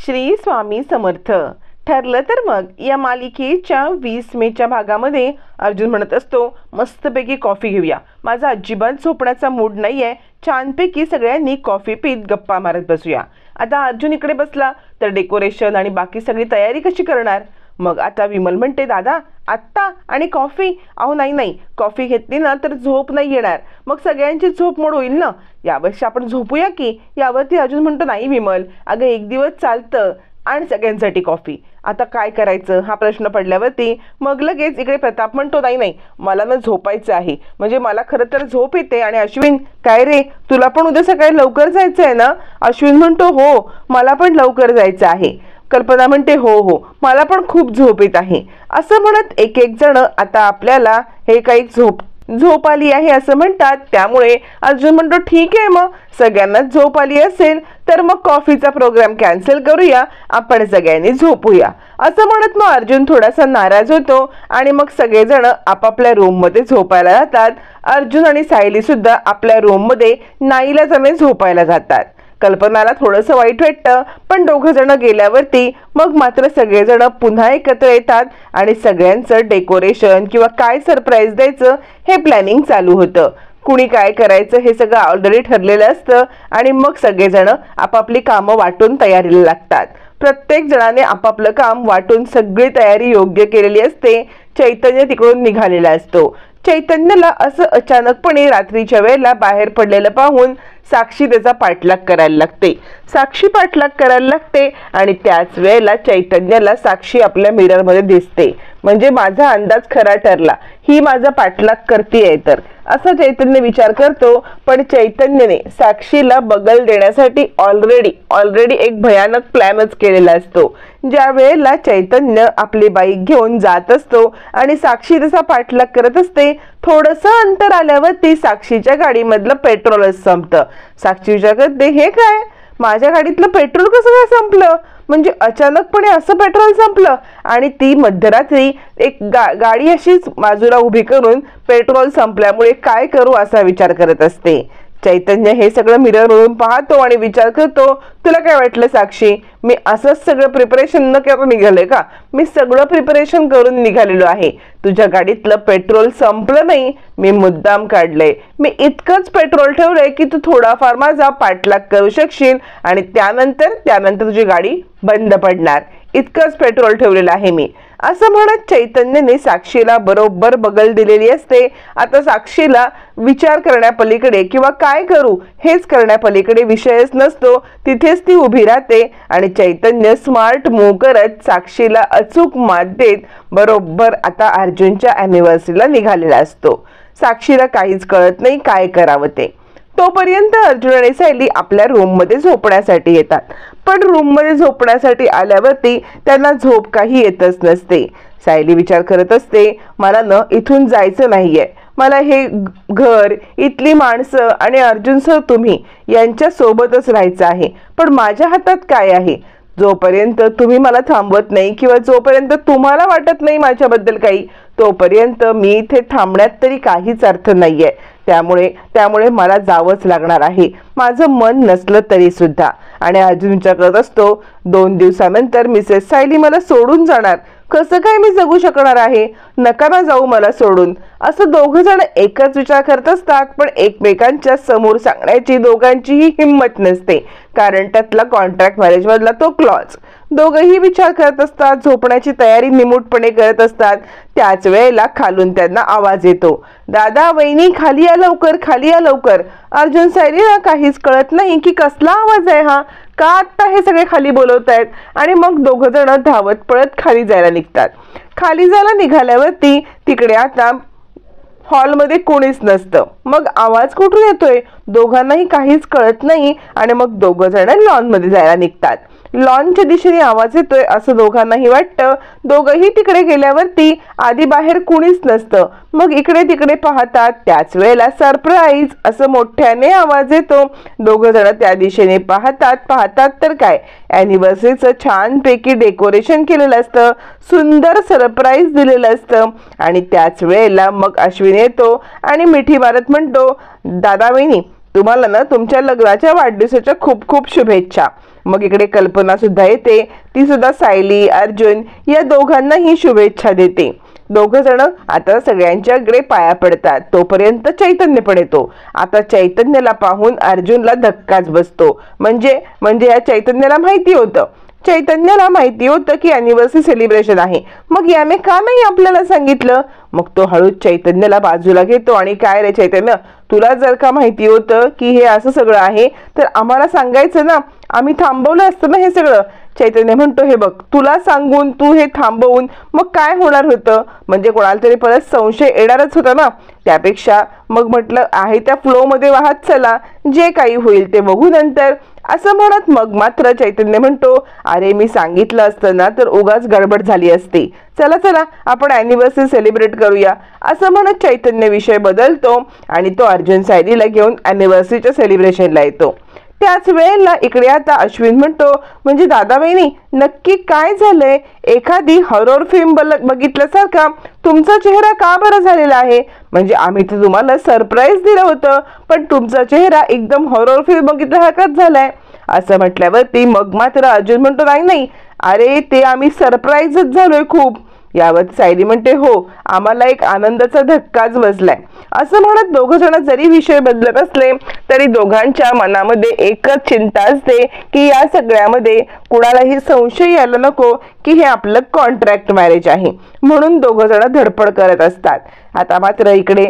श्री स्वामी समर्थ. ठरलं तर मग या मालिकेच्या 20 मेच्या भागामध्ये अर्जुन म्हणत असतो, मस्तपैकी कॉफी घेऊया, माझा अजिबात झोपण्याचा मूड नाहीये, छानपैकी सगळ्यांनी कॉफी पीत गप्पा मारत बसूया. आता अर्जुन इकडे बसला तर डेकोरेशन आणि बाकी सगळी तयारी कशी करणार. मग आता विमल म्हणते, दादा आत्ता आणि कॉफी? अहो नाही नाही, कॉफी घेतली ना तर झोप नाही येणार, मग सगळ्यांची झोप मोड होईल ना, यावर्षी आपण झोपूया की. यावरती अर्जुन म्हणतो, नाही विमल, अगं एक दिवस चालतं आणि सगळ्यांसाठी कॉफी. आता काय करायचं हा प्रश्न पडल्यावरती मग लगेच इकडे प्रताप म्हणतो, नाही नाही, मला ना झोपायचं आहे, म्हणजे मला खरं तर झोप येते. आणि अश्विन, काय रे, तुला पण उद्या सकाळी लवकर जायचं आहे ना? अश्विन म्हणतो, हो मला पण लवकर जायचं आहे. कल्पना म्हणते, हो हो, मला पण खूप झोप येत आहे. असं म्हणत एक एक जण आता आपल्याला हे काही झोप आली आहे असं म्हणतात. त्यामुळे अर्जुन म्हणतो, ठीक आहे, मग सगळ्यांना झोप आली असेल तर मग कॉफीचा प्रोग्राम कॅन्सल करूया, आपण सगळ्यांनी झोपूया. असं म्हणत मग अर्जुन थोडासा नाराज होतो आणि मग सगळेजण आपापल्या रूममध्ये झोपायला जातात. अर्जुन आणि सायली सुद्धा आपल्या रूममध्ये नाईलाजाने झोपायला जातात. कल्पनाला थोडंसं वाईट वाटतं, पण दोघं जण गेल्यावरती मग मात्र सगळेजण पुन्हा एकत्र येतात आणि सगळ्यांचं डेकोरेशन किंवा काय सरप्राईज द्यायचं हे प्लॅनिंग चालू होतं. कुणी काय करायचं हे सगळं ऑलरेडी ठरलेलं असतं आणि मग सगळेजण आपापली कामं वाटून तयारीला लागतात. प्रत्येक जणाने आपापलं काम वाटून सगळी तयारी योग्य केलेली असते. चैतन्य तिकडून निघालेला असतो. चैतन्याला असं अचानकपणे रात्रीच्या वेळेला बाहेर पडलेलं पाहून साक्षी त्याचा पाठलाग करायला लागते. साक्षी पाठलाग करायला लागते आणि त्याच वेळेला चैतन्याला साक्षी आपल्या मिररमध्ये दिसते. म्हणजे माझा अंदाज खरा ठरला, ही माझा पाठलाग करतेय तर, असा चैतन्य विचार करतो. पण चैतन्यने साक्षीला बगल देण्यासाठी ऑलरेडी एक भयानक प्लॅनच केलेला असतो. ज्या वेळेला चैतन्य आपली बाईक घेऊन जात असतो आणि साक्षी त्याचा पाठलाग करत असते, थोडंसं अंतर आल्यावरती साक्षीच्या गाडीमधलं पेट्रोलच संपतं. साक्षी विचार करते, हे काय, माझ्या गाडीतलं पेट्रोल कसं काय संपलं, म्हणजे अचानकपणे असं पेट्रोल संपलं. आणि ती मध्यरात्री एक गाडी अशीच बाजूला उभी करून पेट्रोल संपल्यामुळे काय करू असा विचार करत असते. चैतन्य हे सगळं मिररवरून पाहतो आणि विचार करतो, तुला काय वाटलं साक्षी, मी असंच सगळं प्रिपरेशन न करून निघाले का? मी सगळं प्रिपरेशन करून निघालेलो आहे. तुझ्या गाडीतलं पेट्रोल संपलं नाही, मी मुद्दाम काढलंय. मी इतकंच पेट्रोल ठेवलंय की तू थोडाफार माझा पाठलाग करू शकशील आणि त्यानंतर तुझी गाडी बंद पडणार. इतकंच पेट्रोल ठेवलेलं आहे मी. असं म्हणत चैतन्यने साक्षीला बरोबर बगल दिलेली असते. आता साक्षीला विचार करण्यापलीकडे किंवा काय करू हेच करण्यापलीकडे विषयच नसतो. तिथेच ती उभी राहते आणि चैतन्य स्मार्ट मूव्ह करत साक्षीला अचूक मात देत बरोबर आता अर्जुनच्या अॅनिव्हर्सरीला निघालेला असतो. साक्षीला काहीच कळत नाही काय करावं ते. तोपर्यंत अर्जुन आणि सायली आपल्या रूममध्ये झोपण्यासाठी येतात. पण रूममध्ये झोपण्यासाठी आल्यावरती त्यांना झोप काही येतच नसते. सायली विचार करत असते, मला न इथून जायचं नाहीये, मला हे घर, इथली माणसं आणि अर्जुन सर तुम्ही यांच्या सोबतच राहायचं आहे. पण माझ्या हातात काय आहे? जोपर्यंत तुम्ही मला थांबवत नाही किंवा जोपर्यंत तुम्हाला वाटत नाही माझ्याबद्दल काही, तोपर्यंत मी इथे थांबण्यात तरी काहीच अर्थ नाहीये. त्यामुळे मला जावंच लागणार आहे, माझं मन नसलं तरी सुद्धा. आणि अर्जुन विचार करत असतो, 2 दिवसानंतर मिसेस सायली मला सोडून जाणार, कसं काय मी जगू शकणार आहे? नका ना जाऊ मला सोडून. असं दोघं जण एकच विचार करत असतात, पण एकमेकांच्या समोर सांगण्याची दोघांचीही हिंमत नसते, कारण त्यातला कॉन्ट्रॅक्ट मॅरेज मधला तो क्लॉज. दोघंही विचार करत असतात, झोपण्याची तयारी निमूटपणे करत असतात. त्याच वेळेला खालून त्यांना आवाज येतो, दादा वहिनी खाली या लवकर, खाली या लवकर. अर्जुन सायलीला काहीच कळत नाही की कसला आवाज आहे हा, का आत्ता हे सगळे खाली बोलवतायत. आणि मग दोघं जण धावत पळत खाली जायला निघतात. खाली जायला निघाल्यावरती तिकडे आता हॉलमध्ये कोणीच नसतं. मग आवाज कुठून येतोय दोघांनाही काहीच कळत नाही आणि मग दोघं जण लॉनमध्ये जायला निघतात. लॉनच्या दिशेने आवाज येतोय असं दोघांनाही वाटतं. दोघंही तिकडे गेल्यावरती आधी बाहेर कुणीच नसतं. मग इकडे तिकडे पाहतात. त्याच वेळेला सरप्राईज असं मोठ्याने आवाज येतो. दोघं जण त्या दिशेने पाहतात तर काय, अॅनिव्हर्सरीचं छानपैकी डेकोरेशन केलेलं असतं, सुंदर सरप्राईज दिलेलं असतं. आणि त्याच वेळेला मग अश्विन येतो आणि मिठी मारत म्हणतो, दादा वहिनी तुम्हाला ना तुमच्या लग्नाच्या वाढदिवसाच्या खूप खूप शुभेच्छा. मग इकडे कल्पना सुद्धा येते, ती सुद्धा सायली अर्जुन या दोघांनाही शुभेच्छा देते. दोघ जण आता सगळ्यांच्याकडे पाया पडतात. तोपर्यंत चैतन्य पण येतो. आता चैतन्याला पाहून अर्जुनला धक्काच बसतो. म्हणजे या चैतन्याला माहिती होतं की अॅनिव्हर्सरी सेलिब्रेशन आहे. मग याने का नाही आपल्याला सांगितलं? मग तो हळूच चैतन्याला बाजूला घेतो आणि काय रे चैतन्य, तुला जर का माहिती होतं की हे असं सगळं आहे तर आम्हाला सांगायचं ना, आम्ही थांबवलं असतं ना हे सगळं. चैतन्य म्हणतो, हे बघ, तुला सांगून तू हे थांबवून मग काय होणार होतं? म्हणजे कोणाला तरी परत संशय येणारच होता ना. त्यापेक्षा मग म्हटलं आहे त्या फ्लो मध्ये वाहत चला, जे काही होईल ते बघू नंतर, असं म्हणत मग मात्र चैतन्य म्हणतो, अरे मी सांगितलं असतं ना तर उगाच गडबड झाली असती. चला आपण अॅनिव्हर्सरी सेलिब्रेट करूया, असं म्हणत चैतन्य विषय बदलतो आणि तो अर्जुन सायलीला घेऊन अॅनिव्हर्सरीच्या सेलिब्रेशनला येतो. त्याच वेळेला इकडे आता अश्विन म्हणतो, म्हणजे दादा वहिनी नक्की काय झालंय? एखादी हॉरर फिल्म बघितल्यासारखा तुमचा चेहरा का बरं झालेला आहे? म्हणजे आम्ही तर तुम्हाला सरप्राईज दिलं होतं, पण तुमचा चेहरा एकदम हॉरर फिल्म बघितल्यासारखाच झालाय. असं म्हटल्यावरती मग मात्र अर्जुन म्हणतो, नाही, अरे ते आम्ही सरप्राईजच झालोय खूप. यावर सायली म्हणते, हो, आम्हाला एक आनंदाचा धक्काच बसलाय. असं म्हणत दोघ जण जरी विषय बदलत असले तरी दोघांच्या मनामध्ये एकच चिंता असते की या सगळ्यामध्ये कुणालाही संशय यायला नको की हे आपलं कॉन्ट्रॅक्ट मॅरेज आहे. म्हणून दोघ जण धडपड करत असतात. आता मात्र इकडे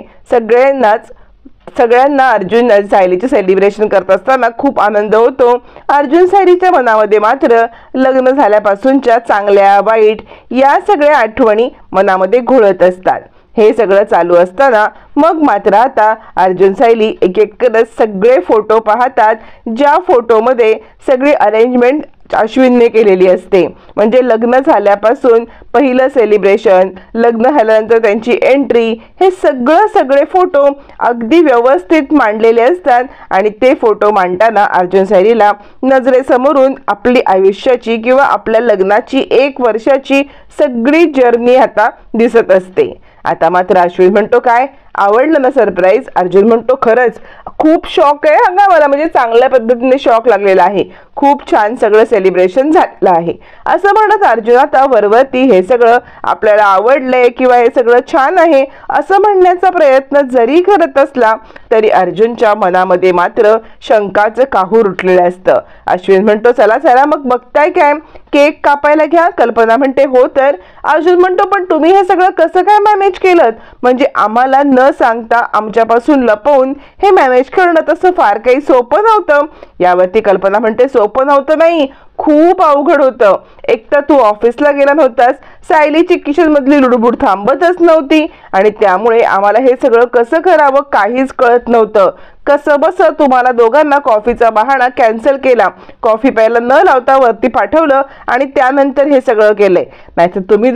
सगळ्यांना अर्जुन सायलीचे सेलिब्रेशन करत असताना खूप आनंद होतो. अर्जुन सायलीच्या मनामध्ये मात्र लग्न झाल्यापासूनच्या चांगल्या वाईट या सगळ्या आठवणी मनामध्ये घोळत असतात. हे सगळं चालू असताना मग मात्र आता अर्जुन सायली एक एक करत सगळे फोटो पाहतात, ज्या फोटोमध्ये सगळी अरेंजमेंट अश्विनने केलेली असते. म्हणजे लग्न झाल्यापासून पहिलं सेलिब्रेशन, लग्न झाल्यानंतर त्यांची एंट्री, हे सगळे फोटो अगदी व्यवस्थित मांडलेले असतात. आणि ते फोटो मांडताना अर्जुन सायलीला नजरेसमोरून आपली आयुष्याची किंवा आपल्या लग्नाची 1 वर्षाची सगळी जर्नी आता दिसत असते. आता मात्र अश्विन म्हणतो, काय आवडलं ना सरप्राईज? अर्जुन म्हणतो, खरंच खूप शॉक आहे हा मला, म्हणजे चांगल्या पद्धतीने शॉक लागलेला आहे. खूप छान सगळं सेलिब्रेशन झालं आहे. असं म्हणत अर्जुन आता वरवरती हे सगळं आपल्याला आवडलंय किंवा हे सगळं छान आहे असं म्हणण्याचा प्रयत्न जरी करत असला तरी अर्जुनच्या मनामध्ये मात्र शंकाचं काहूर उठलेलं असतं. अश्विन म्हणतो, चला मग बघताय काय, केक कापायला घ्या. कल्पना म्हणते, हो तर. अर्जुन म्हणतो, पण तुम्ही हे सगळं कसं काय मॅनेज केलं? म्हणजे आम्हाला न सांगता आमच्यापासून लपवून हे मॅनेज करणं तसं फार काही सोपं नव्हतं. यावरती कल्पना म्हणते, सोपं नव्हतं नाही, खूप अवघड होतं. एक तर तू ऑफिसला गेला नव्हतास, सायलीची किचन मधली लुडबुड थांबतच नव्हती आणि त्यामुळे आम्हाला हे सगळं कसं करावं काहीच कळत नव्हतं. कसं बस तुम्हाला दोघांना कॉफीचा बहाणा कॅन्सल केला, कॉफी प्यायला न लावता वरती पाठवलं आणि त्यानंतर हे सगळं केलंय. नाहीतर तुम्ही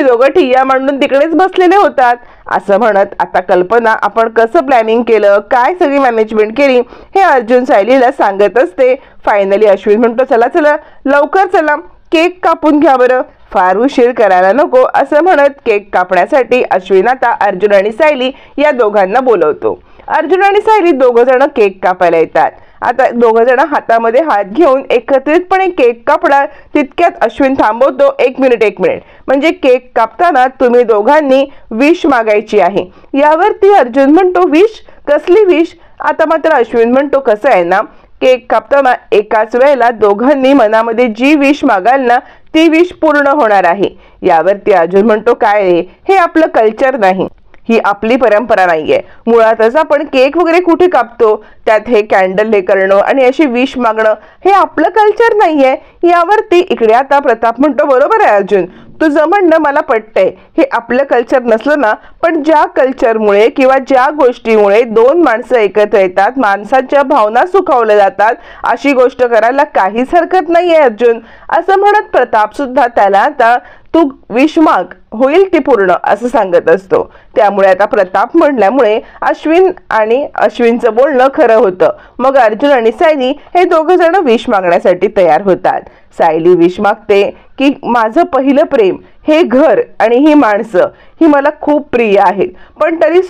दोघं ठिय्या मांडून तिकडेच बसलेले होतात. असं म्हणत आता कल्पना आपण कसं प्लॅनिंग केलं, काय सगळी मॅनेजमेंट केली हे अर्जुन सायलीला सांगत असते. फायनली अश्विन म्हणतो, चला लवकर चला, केक कापून घ्या बरं, फार उशीर करायला नको. असं म्हणत केक कापण्यासाठी अश्विन आता अर्जुन आणि सायली या दोघांना बोलवतो. अर्जुन आणि सायली दोघ जण केक कापायला येतात. आता दोघ जण हातामध्ये हात घेऊन एकत्रितपणे केक कापणार तितक्यात अश्विन थांबवतो, एक मिनिट, म्हणजे केक कापताना तुम्ही दोघांनी विश मागायची आहे. यावरती अर्जुन म्हणतो, विश? कसली विश? आता मात्र अश्विन म्हणतो, कसं आहे ना, केक कापताना एकाच वेळेला दोघांनी मनामध्ये जी विश मागाल ना ती विश पूर्ण होणार आहे. यावरती अर्जुन म्हणतो, काय रे, हे आपलं कल्चर नाही, ही आपली परंपरा नाहीये. मुळातच आपण केक वगैरे कुठे कापतो, त्यात हे कॅन्डल हे करणं आणि अशी विश मागणं हे आपलं कल्चर नाहीये. यावरती इकडे आता प्रताप म्हणतो, बरोबर आहे अर्जुन, तुझं म्हणणं मला पटतंय. हे आपलं कल्चर नसलं ना, पण ज्या कल्चरमुळे किंवा ज्या गोष्टीमुळे 2 माणसं एकत्र येतात, माणसाच्या भावना सुखावल्या जातात, अशी गोष्ट करायला काहीच हरकत नाहीये अर्जुन. असं म्हणत प्रताप सुद्धा त्याला आता तू विश माग, होईल ती पूर्ण असं सांगत असतो. त्यामुळे आता प्रताप म्हणल्यामुळे अश्विनचं बोलणं खरं होतं. मग अर्जुन आणि सायली हे दोघं जण विश मागण्यासाठी तयार होतात. सायली विश मागते की माझं पहिलं प्रेम, हे घर आणि ही माणसं ही मला खूप प्रिय आहेत, पण तरी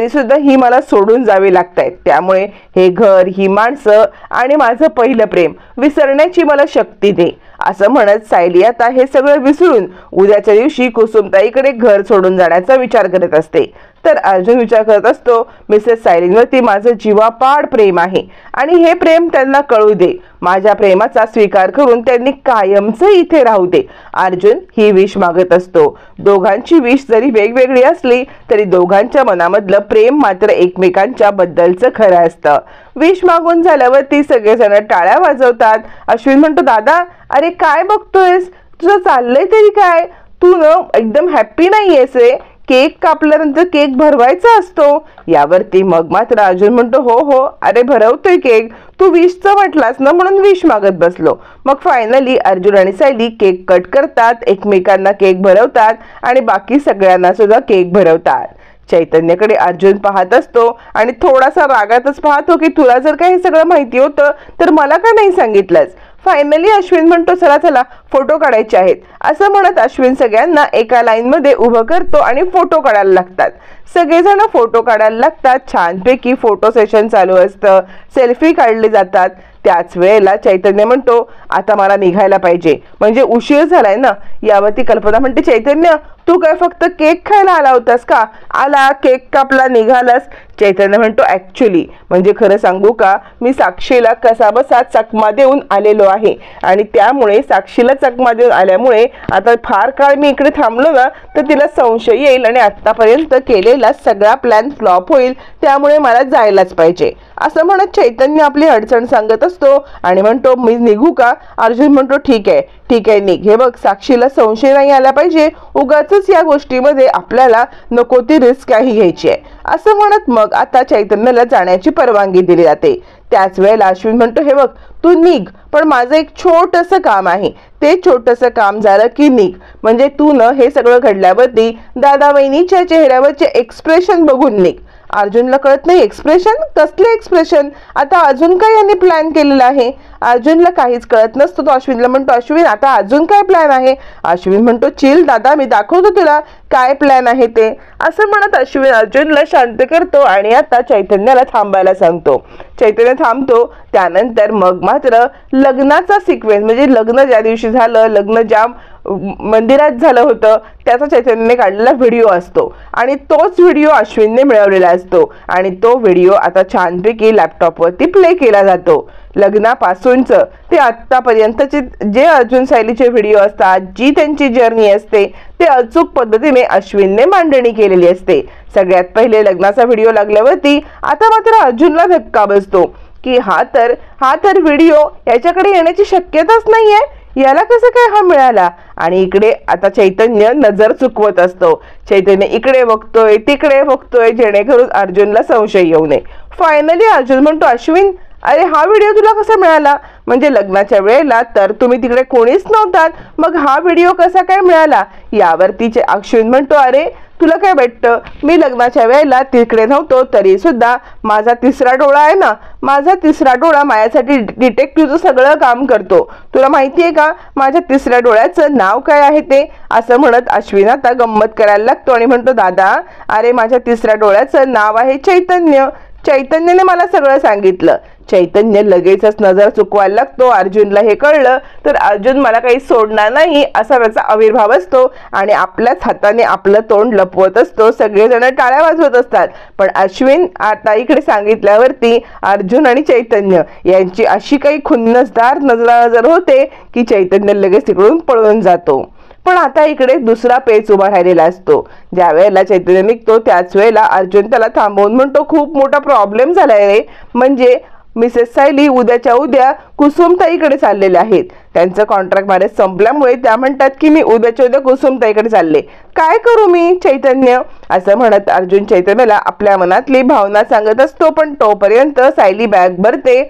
सुद्धा ही मला सोडून जावी लागतायत. त्यामुळे हे घर, ही माणसं आणि माझं पहिलं प्रेम विसरण्याची मला शक्ती दे. असं म्हणत सायली आता हे सगळं विसरून उद्याच्या दिवशी कुसुमताईकडे घर सोडून जाण्याचा विचार करत असते. तर अर्जुन विचार करत असतो, मिसेस सायलींवरती माझं जीवापाड प्रेम आहे आणि हे प्रेम त्यांना कळू दे. माझ्या प्रेमाचा स्वीकार करून त्यांनी कायमचं इथे राहू दे. अर्जुन ही विश मागत असतो. दोघांची विश जरी वेगवेगळी असली तरी दोघांच्या मनामधलं प्रेम मात्र एकमेकांच्या बद्दलचं खरं असतं. विश मागून झाल्यावरती सगळेजण टाळ्या वाजवतात. अश्विन म्हणतो, दादा अरे काय बघतोयस, तुझं चाललंय तरी काय, तू न एकदम हॅप्पी नाहीयेस रे, केक कापल्यानंतर केक भरवायचा असतो. यावरती मग मात्र अर्जुन म्हणतो, हो अरे भरवतोय केक, तू विशचं म्हटलास ना म्हणून विश मागत बसलो. मग फायनली अर्जुन आणि सायली केक कट करतात, एकमेकांना केक भरवतात आणि बाकी सगळ्यांना सुद्धा केक भरवतात. चैतन्यकडे अर्जुन पाहत असतो आणि थोडासा रागातच पाहतो की तुला जर काही सगळं माहिती होतं तर मला का नाही सांगितलंस. फायनली अश्विन म्हणतो, चला फोटो काढायचे आहेत. असं म्हणत अश्विन सगळ्यांना एका लाईन मध्ये उभं करतो आणि फोटो काढायला लागतात. सगळेजण फोटो काढायला लागतात. छानपैकी फोटो सेशन चालू असतं, सेल्फी काढले जातात. त्याच वेळेला चैतन्य म्हणतो, आता मला निघायला पाहिजे, म्हणजे उशीर झालाय ना. यावरती कल्पना म्हणते, चैतन्य तू काय फक्त केक खायला आला होतास का, आला केक कापला निघालास. चैतन्य म्हणतो, ऍक्च्युली म्हणजे खरं सांगू का, मी साक्षीला कसाबसा चकमा देऊन आलेलो आहे आणि त्यामुळे साक्षीला चकमा देऊन आल्यामुळे आता फार काळ मी इकडे थांबलो ना तर तिला संशय येईल आणि आतापर्यंत केलेला सगळा प्लॅन फ्लॉप होईल, त्यामुळे मला जायलाच पाहिजे. असं म्हणत चैतन्य आपली अडचण सांगत असतो आणि म्हणतो, मी निघू का. अर्जुन म्हणतो, ठीक आहे निघ. हे बघ, साक्षीला संशय नाही आला पाहिजे, उगाचच या गोष्टीमध्ये आपल्याला नको ती रिस्क काही घ्यायची आहे. असं म्हणत मग आता चैतन्याला जाण्याची परवानगी दिली जाते. त्याच वेळेला अश्विन म्हणतो, हे बघ तू निघ, पण माझं एक छोटंसं काम आहे, ते छोटंसं काम झालं की निघ. म्हणजे तू न हे सगळं घडल्यावरती दादा वहिनीच्या चेहऱ्यावरचे एक्सप्रेशन बघून निघ. अर्जुनला कळत नाही, एक्सप्रेशन कसले एक्सप्रेशन, आता अजून काय यांनी प्लॅन केलेला आहे. अर्जुनला काहीच कळत नसतो. तो अश्विनला म्हणतो, अश्विन आता अजून काय प्लॅन आहे. अश्विन म्हणतो, चिल दादा, मी दाखवतो तुला काय प्लॅन आहे ते. असं म्हणत अश्विन अर्जुनला शांत करतो आणि आता चैतन्याला थांबायला सांगतो. चैतन्य थांबतो. त्यानंतर मग मात्र लग्नाचा सिक्वेन्स, म्हणजे लग्न ज्या दिवशी झालं, लग्न ज्या मंदिरात झालं होतं त्याचा चैतन्यने काढलेला व्हिडिओ असतो आणि तोच व्हिडिओ अश्विनने मिळवलेला असतो आणि तो व्हिडिओ आता छानपैकी लॅपटॉपवरती प्ले केला जातो. लग्नापासूनचं ते आत्तापर्यंतचे जे अर्जुन सायलीचे व्हिडिओ असतात, जी त्यांची जर्नी असते ते अचूक पद्धतीने अश्विनने मांडणी केलेली असते. सगळ्यात पहिले लग्नाचा व्हिडिओ लागल्यावरती आता मात्र अर्जुनला धक्का बसतो की हा तर व्हिडिओ याच्याकडे येण्याची शक्यताच नाहीये, याला कसं काय हा मिळाला. आणि इकडे आता चैतन्य नजर चुकवत असतो. चैतन्य इकडे बघतोय तिकडे बघतोय जेणेकरून अर्जुनला संशय येऊ नये. फायनली अर्जुन म्हणतो, अश्विन अरे हा व्हिडिओ तुला कसा मिळाला, म्हणजे लग्नाच्या वेळेला तर तुम्ही तिकडे कोणीच नव्हतात, मग हा व्हिडिओ कसा काय मिळाला. यावरती अश्विन म्हणतो, अरे तुला काय वाटतं, मी लग्नाच्या वेळेला तिकडे नव्हतो तरी सुद्धा माझा तिसरा डोळा आहे ना, माझा तिसरा डोळा माझ्यासाठी डिटेक्टिव्हचं सगळं काम करतो. तुला माहिती आहे का माझ्या तिसऱ्या डोळ्याचं नाव काय आहे ते. असं म्हणत अश्विन आता गंमत करायला लागतो आणि म्हणतो, दादा अरे माझ्या तिसऱ्या डोळ्याचं नाव आहे चैतन्य. चैतन्यने मला सगळं सांगितलं. चैतन्य लगेचच नजर चुकवायला लागतो. अर्जुनला हे कळलं तर अर्जुन मला काही सोडणार नाही असा त्याचा आविर्भाव असतो आणि आपल्याच हाताने आपलं तोंड लपवत असतो. सगळेजण टाळ्या वाजवत असतात. पण अश्विन आता इकडे सांगितल्यावरती अर्जुन आणि चैतन्य यांची अशी काही खुन्नसदार नजर होते की चैतन्य लगेच तिकडून पळून जातो. पण आता इकडे दुसरा पेच उभा राहिलेला असतो. ज्या वेळेला चैतन्य निघतो त्याच वेळेला अर्जुन त्याला थांबवून म्हणतो, खूप मोठा प्रॉब्लेम झालाय रे, म्हणजे मिसेस सायली उद्याच्या उद्या कुसुमताईकडे चाललेले आहेत. त्यांचं कॉन्ट्रॅक्ट मॅरेज संपल्यामुळे त्या म्हणतात की मी उद्याच्या उद्या कुसुमताईकडे चालले, काय करू मी चैतन्य. असं म्हणत अर्जुन चैतन्याला आपल्या मनातली भावना सांगत असतो. पण तोपर्यंत सायली बॅग भरते,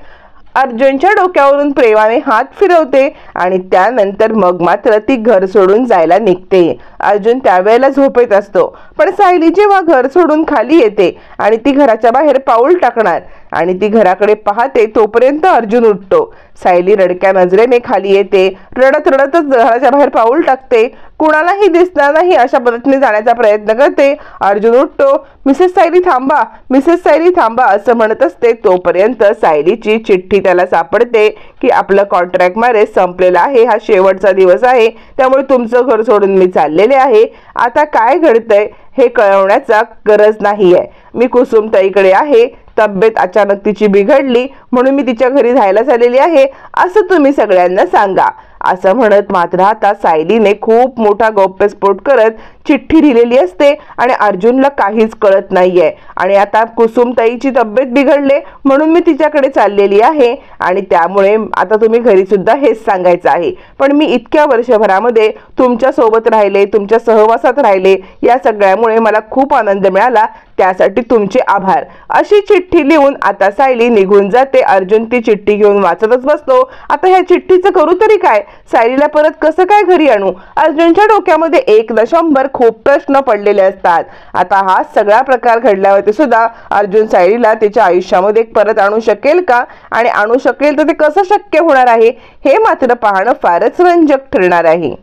अर्जुनच्या डोक्यावरून प्रेमाने हात फिरवते आणि त्यानंतर मग मात्र ती घर सोडून जायला निघते. अर्जुन त्यावेळेला झोपेत असतो. पण सायली जेव्हा घर सोडून खाली येते आणि ती घराच्या बाहेर पाऊल टाकणार आणि ती घराकडे पाहते तोपर्यंत अर्जुन उठतो. सायली रडक्या नजरेने खाली येते, रडत रडतच घराच्या बाहेर पाऊल टाकते, कुणालाही दिसणार नाही अशा पद्धतीने जाण्याचा प्रयत्न करते. अर्जुन उठतो, मिसेस सायली थांबा, मिसेस सायली थांबा असं म्हणत असते. तोपर्यंत सायलीची चिठ्ठी त्याला सापडते की आपलं कॉन्ट्रॅक्ट मॅरेज संपलेलं आहे, हा शेवटचा दिवस आहे, त्यामुळे तुमचं घर सोडून मी चाललेले आहे. आता काय घडतंय हे कळवण्याचा गरज नाहीये. मी कुसुमताईकडे आहे, तब्येत अचानक तिची बिघडली म्हणून मी तिच्या घरी राहायला चाललेली आहे असं तुम्ही सगळ्यांना सांगा असं म्हणत मात्र आता सायलीने खूप मोठा गौप्यस्फोट करत चिठ्ठी दिलेली असते आणि अर्जुनला काहीच कळत नाहीये. आणि आता कुसुमताईची तब्येत बिघडले म्हणून मी तिच्याकडे चाललेली आहे आणि त्यामुळे आता तुम्ही घरी सुद्धा हेच सांगायचं आहे. पण मी इतक्या वर्षभरामध्ये तुमच्या सोबत राहिले, तुमच्या सहवासात राहिले, या सगळ्यामुळे मला खूप आनंद मिळाला, त्यासाठी तुमचे आभार अशी चिठ्ठी लिहून आता सायली निघून जाते. अर्जुन ती चिठ्ठी घेऊन वाचतच बसतो. आता ह्या चिठ्ठीचं करू तरी काय, सायलीला परत कसं काय घरी आणू? अर्जुनच्या डोक्यामध्ये 1 खूप प्रश्न पडलेले असतात. आता हा सगळा प्रकार घडल्यावरती सुद्धा अर्जुन सायलीला त्याच्या आयुष्यामध्ये परत आणू शकेल का, आणि आणू शकेल तर ते कसं शक्य होणार आहे हे मात्र पाहणं फारच रंजक ठरणार आहे.